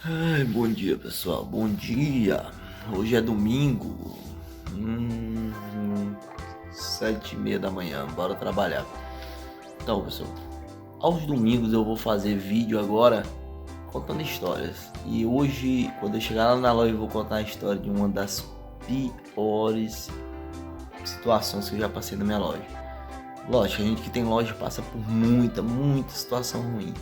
Ai, bom dia pessoal, bom dia. Hoje é domingo, 7h30 da manhã, bora trabalhar. Então pessoal, aos domingos eu vou fazer vídeo agora contando histórias. E hoje, quando eu chegar lá na loja, eu vou contar a história de uma das piores situações que eu já passei na minha loja. Lógico, a gente que tem loja passa por muita situação ruim,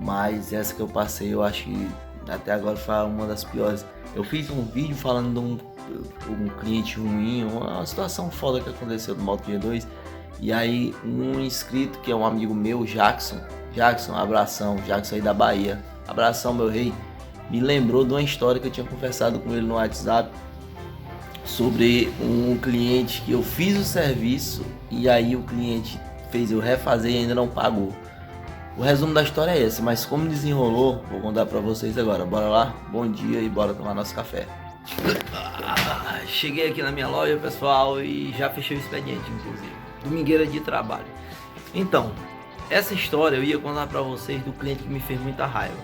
mas essa que eu passei eu acho que até agora foi uma das piores. Eu fiz um vídeo falando de um cliente ruim, uma situação foda que aconteceu no Moto G2. E aí um inscrito que é um amigo meu, Jackson, abração, Jackson aí da Bahia, abração meu rei, me lembrou de uma história que eu tinha conversado com ele no WhatsApp sobre um cliente que eu fiz o serviço e aí o cliente fez eu refazer e ainda não pagou. O resumo da história é esse, mas como desenrolou, vou contar pra vocês agora. Bora lá? Bom dia e bora tomar nosso café. Cheguei aqui na minha loja, pessoal, e já fechei o expediente, inclusive. Domingueira de trabalho. Então, essa história eu ia contar pra vocês do cliente que me fez muita raiva.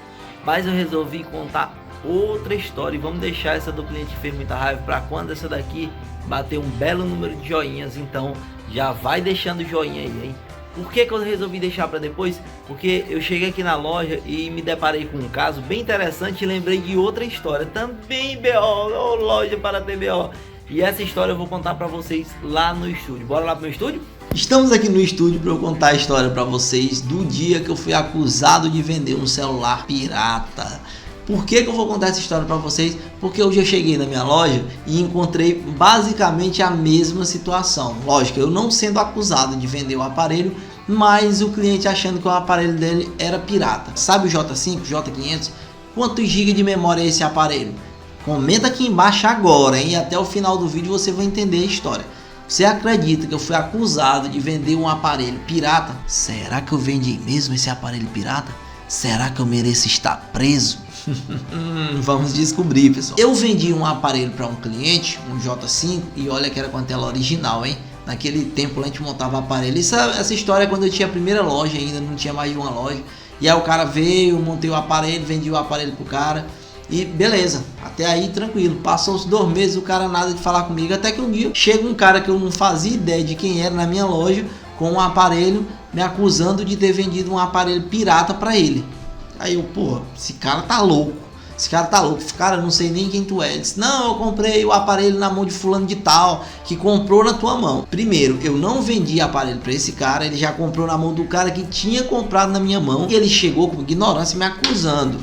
Mas eu resolvi contar outra história e vamos deixar essa do cliente que fez muita raiva pra quando essa daqui bater um belo número de joinhas. Então, já vai deixando o joinha aí, hein? Por que eu resolvi deixar para depois? Porque eu cheguei aqui na loja e me deparei com um caso bem interessante e lembrei de outra história, também BO, ou loja para TBO. E essa história eu vou contar para vocês lá no estúdio. Bora lá pro meu estúdio? Estamos aqui no estúdio para eu contar a história para vocês do dia que eu fui acusado de vender um celular pirata. Por que eu vou contar essa história para vocês? Porque hoje eu cheguei na minha loja e encontrei basicamente a mesma situação. Lógico, eu não sendo acusado de vender o aparelho, mas o cliente achando que o aparelho dele era pirata. Sabe o J5, J500? Quantos GB de memória é esse aparelho? Comenta aqui embaixo agora, hein? Até o final do vídeo você vai entender a história. Você acredita que eu fui acusado de vender um aparelho pirata? Será que eu vendi mesmo esse aparelho pirata? Será que eu mereço estar preso? Vamos descobrir, pessoal. Eu vendi um aparelho para um cliente, um J5, e olha que era com a tela original, hein? Naquele tempo a gente montava aparelho. Essa história é quando eu tinha a primeira loja ainda, não tinha mais de uma loja. E aí o cara veio, montei o aparelho, vendi o aparelho pro cara. E beleza, até aí tranquilo. Passou uns 2 meses, o cara nada de falar comigo. Até que um dia chega um cara que eu não fazia ideia de quem era na minha loja, com um aparelho, me acusando de ter vendido um aparelho pirata para ele. Aí eu, pô, esse cara tá louco. Cara, não sei nem quem tu é. Ele disse, não, eu comprei o aparelho na mão de fulano de tal, que comprou na tua mão. Primeiro, eu não vendi aparelho pra esse cara, ele já comprou na mão do cara que tinha comprado na minha mão. E ele chegou com ignorância me acusando.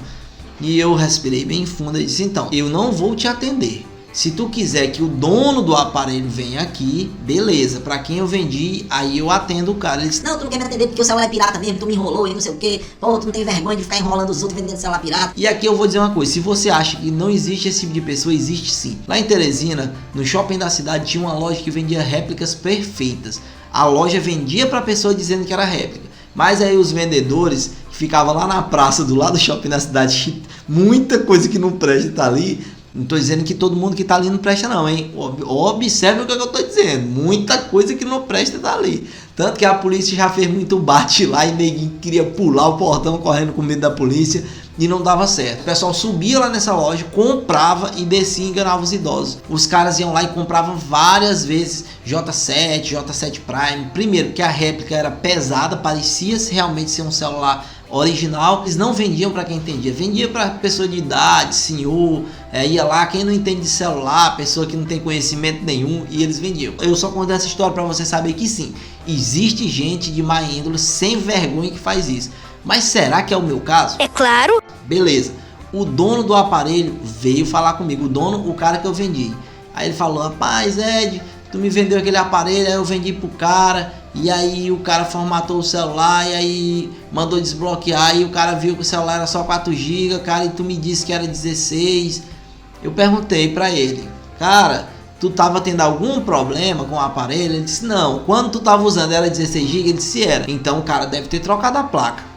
E eu respirei bem fundo e disse, então, eu não vou te atender. Se tu quiser que o dono do aparelho venha aqui, beleza. Pra quem eu vendi, aí eu atendo o cara. Ele disse, não, tu não quer me atender porque o celular é pirata mesmo, tu me enrolou e não sei o que. Pô, tu não tem vergonha de ficar enrolando os outros vendendo celular pirata. E aqui eu vou dizer uma coisa, se você acha que não existe esse tipo de pessoa, existe sim. Lá em Teresina, no shopping da cidade, tinha uma loja que vendia réplicas perfeitas. A loja vendia pra pessoa dizendo que era réplica. Mas aí os vendedores que ficavam lá na praça do lado do shopping da cidade, muita coisa que não presta tá ali. Não tô dizendo que todo mundo que tá ali não presta não, hein? Observe o que eu tô dizendo. Muita coisa que não presta tá ali. Tanto que a polícia já fez muito bate lá e neguinho queria pular o portão correndo com medo da polícia e não dava certo. O pessoal subia lá nessa loja, comprava e descia e enganava os idosos. Os caras iam lá e compravam várias vezes J7, J7 Prime. Primeiro que a réplica era pesada, parecia realmente ser um celular original. Eles não vendiam para quem entendia, vendia para pessoa de idade, senhor, ia lá quem não entende de celular, pessoa que não tem conhecimento nenhum, e eles vendiam. Eu só contei essa história para você saber que sim, existe gente de má índole sem vergonha que faz isso. Mas será que é o meu caso? É claro. Beleza, o dono do aparelho veio falar comigo, o cara que eu vendi. Aí ele falou, rapaz, Ed, tu me vendeu aquele aparelho, aí eu vendi pro cara, e aí o cara formatou o celular, e aí mandou desbloquear, e o cara viu que o celular era só 4 GB, cara, e tu me disse que era 16. Eu perguntei pra ele, cara, tu tava tendo algum problema com o aparelho? Ele disse, não, quando tu tava usando era 16 GB, ele disse era. Então o cara deve ter trocado a placa.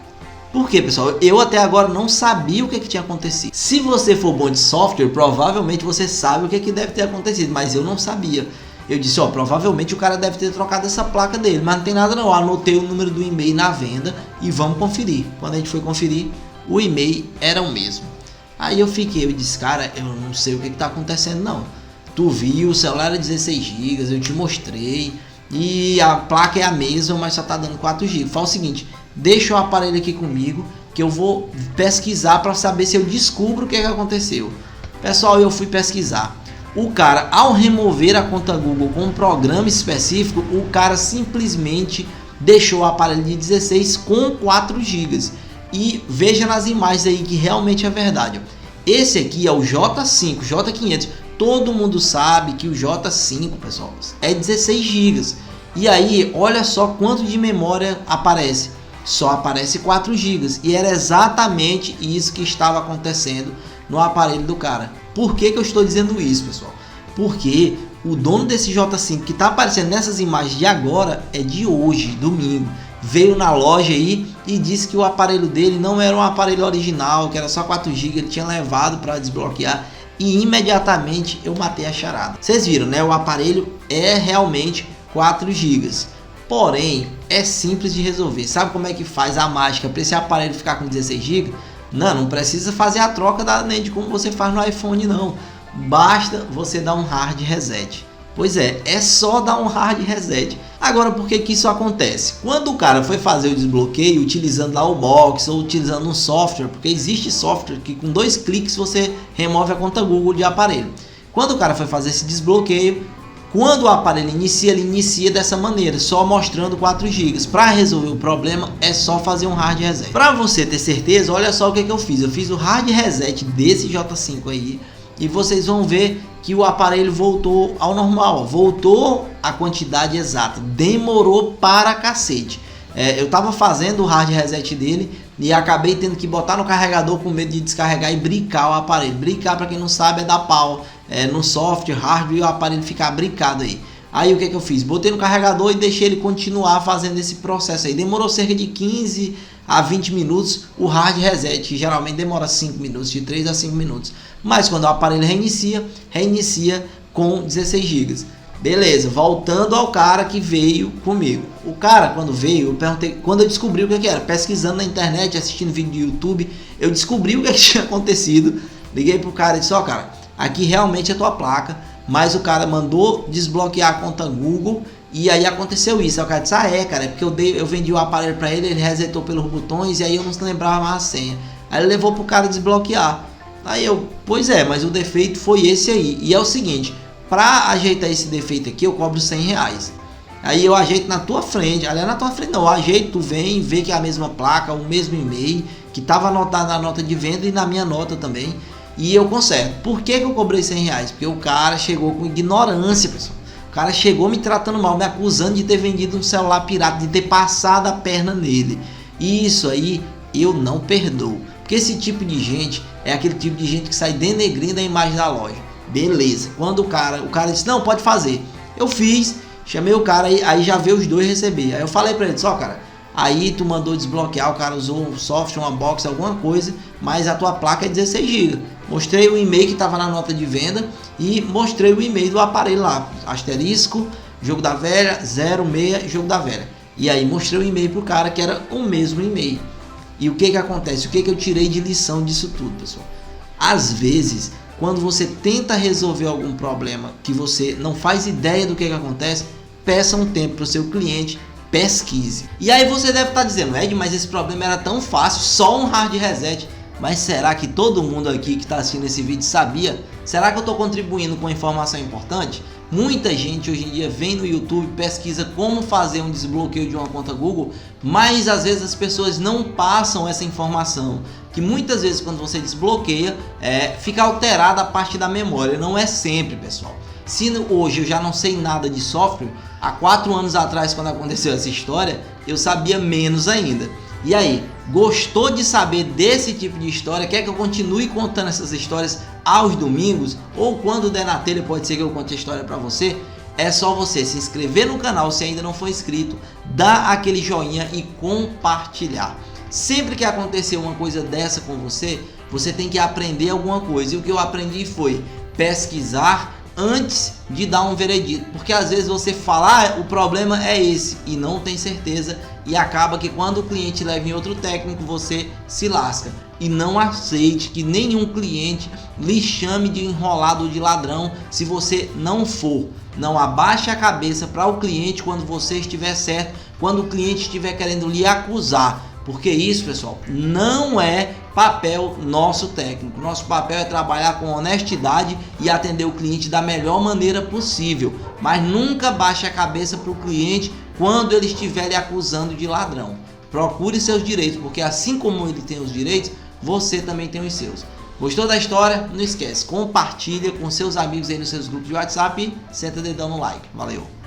Por quê, pessoal? Eu até agora não sabia o que tinha acontecido. Se você for bom de software, provavelmente você sabe o que deve ter acontecido, mas eu não sabia. Eu disse, ó, provavelmente o cara deve ter trocado essa placa dele, mas não tem nada não. Eu anotei o número do e-mail na venda e vamos conferir. Quando a gente foi conferir, o e-mail era o mesmo. Aí eu disse, cara, eu não sei o que tá acontecendo não. Tu viu, o celular era 16 GB, eu te mostrei, e a placa é a mesma, mas só tá dando 4 GB. Fala o seguinte, deixa o aparelho aqui comigo, que eu vou pesquisar para saber se eu descubro o que aconteceu. Pessoal, eu fui pesquisar. O cara, ao remover a conta Google com um programa específico, o cara simplesmente deixou o aparelho de 16 com 4 GB. E veja nas imagens aí que realmente é verdade. Esse aqui é o J5, J500. Todo mundo sabe que o J5, pessoal, é 16 GB. E aí, olha só quanto de memória aparece. Só aparece 4 GB. E era exatamente isso que estava acontecendo no aparelho do cara. Por que eu estou dizendo isso, pessoal? Porque o dono desse J5 que está aparecendo nessas imagens de agora é de hoje, domingo. Veio na loja aí e disse que o aparelho dele não era um aparelho original, que era só 4 GB, ele tinha levado para desbloquear e imediatamente eu matei a charada. Vocês viram, né? O aparelho é realmente 4 GB. Porém, é simples de resolver. Sabe como é que faz a mágica para esse aparelho ficar com 16 GB? Não precisa fazer a troca nem de como você faz no iPhone não. Basta você dar um hard reset. Pois é só dar um hard reset. Agora, por que isso acontece? Quando o cara foi fazer o desbloqueio utilizando lá o box ou utilizando um software, porque existe software que com 2 cliques você remove a conta Google de aparelho. Quando o cara foi fazer esse desbloqueio, quando o aparelho inicia, ele inicia dessa maneira, só mostrando 4 GB. Para resolver o problema é só fazer um hard reset. Para você ter certeza, olha só o que eu fiz. Eu fiz o hard reset desse J5 aí e vocês vão ver que o aparelho voltou ao normal, voltou a quantidade exata, demorou para cacete. Eu tava fazendo o hard reset dele e acabei tendo que botar no carregador com medo de descarregar e bricar o aparelho. Bricar, para quem não sabe, é dar pau no software, hardware, e o aparelho ficar bricado aí. Aí o que eu fiz? Botei no carregador e deixei ele continuar fazendo esse processo aí. Demorou cerca de 15 a 20 minutos o hard reset, que geralmente demora 5 minutos, de 3 a 5 minutos. Mas quando o aparelho reinicia com 16 GB. Beleza, voltando ao cara que veio comigo. O cara, quando veio, eu perguntei, quando eu descobri o que era, pesquisando na internet, assistindo vídeo do YouTube, eu descobri o que tinha acontecido. Liguei pro cara e disse, ó, cara, aqui realmente é tua placa, mas o cara mandou desbloquear a conta Google e aí aconteceu isso. Aí o cara disse, cara, é porque eu vendi o aparelho para ele resetou pelos botões e aí eu não lembrava mais a senha. Aí ele levou pro cara desbloquear. Aí eu, pois é, mas o defeito foi esse aí. E é o seguinte, para ajeitar esse defeito aqui eu cobro R$100. Aí eu ajeito na tua frente, aliás na tua frente não, eu ajeito, tu vem, vê que é a mesma placa, o mesmo e-mail, que estava anotado na nota de venda e na minha nota também. E eu conserto. Por que eu cobrei R$100? Porque o cara chegou com ignorância, pessoal. O cara chegou me tratando mal, me acusando de ter vendido um celular pirata, de ter passado a perna nele. E isso aí eu não perdoo. Porque esse tipo de gente é aquele tipo de gente que sai denegrindo a imagem da loja. Beleza. Quando o cara disse, não, pode fazer. Eu fiz, chamei o cara, aí já veio os dois receber. Aí eu falei pra ele, só cara, aí tu mandou desbloquear, o cara usou um software, uma box, alguma coisa, mas a tua placa é 16 GB. Mostrei o e-mail que estava na nota de venda e mostrei o e-mail do aparelho lá, asterisco, jogo da velha, 06, jogo da velha. E aí mostrei o e-mail pro cara que era o mesmo e-mail. E o que acontece? O que eu tirei de lição disso tudo, pessoal? Às vezes, quando você tenta resolver algum problema que você não faz ideia do que acontece, peça um tempo para o seu cliente, pesquise. E aí você deve estar dizendo, Ed, mas esse problema era tão fácil, só um hard reset. Mas será que todo mundo aqui que está assistindo esse vídeo sabia? Será que eu estou contribuindo com informação importante? Muita gente hoje em dia vem no YouTube, pesquisa como fazer um desbloqueio de uma conta Google, mas às vezes as pessoas não passam essa informação. Que muitas vezes quando você desbloqueia, fica alterada a parte da memória. Não é sempre, pessoal. Se hoje eu já não sei nada de software, há 4 anos atrás, quando aconteceu essa história, eu sabia menos ainda. E aí, gostou de saber desse tipo de história? Quer que eu continue contando essas histórias aos domingos? Ou quando der na telha, pode ser que eu conte a história para você? É só você se inscrever no canal se ainda não for inscrito, dar aquele joinha e compartilhar. Sempre que acontecer uma coisa dessa com você, você tem que aprender alguma coisa. E o que eu aprendi foi pesquisar antes de dar um veredito, porque às vezes você fala, o problema é esse e não tem certeza, e acaba que quando o cliente leva em outro técnico você se lasca. e não aceite que nenhum cliente lhe chame de enrolado ou de ladrão se você não for. Não abaixe a cabeça para o cliente quando você estiver certo, quando o cliente estiver querendo lhe acusar. Porque isso, pessoal, não é papel nosso técnico. Nosso papel é trabalhar com honestidade e atender o cliente da melhor maneira possível. Mas nunca baixe a cabeça para o cliente quando ele estiver lhe acusando de ladrão. Procure seus direitos, porque assim como ele tem os direitos, você também tem os seus. Gostou da história? Não esquece, compartilha com seus amigos aí nos seus grupos de WhatsApp e senta o dedão no like. Valeu!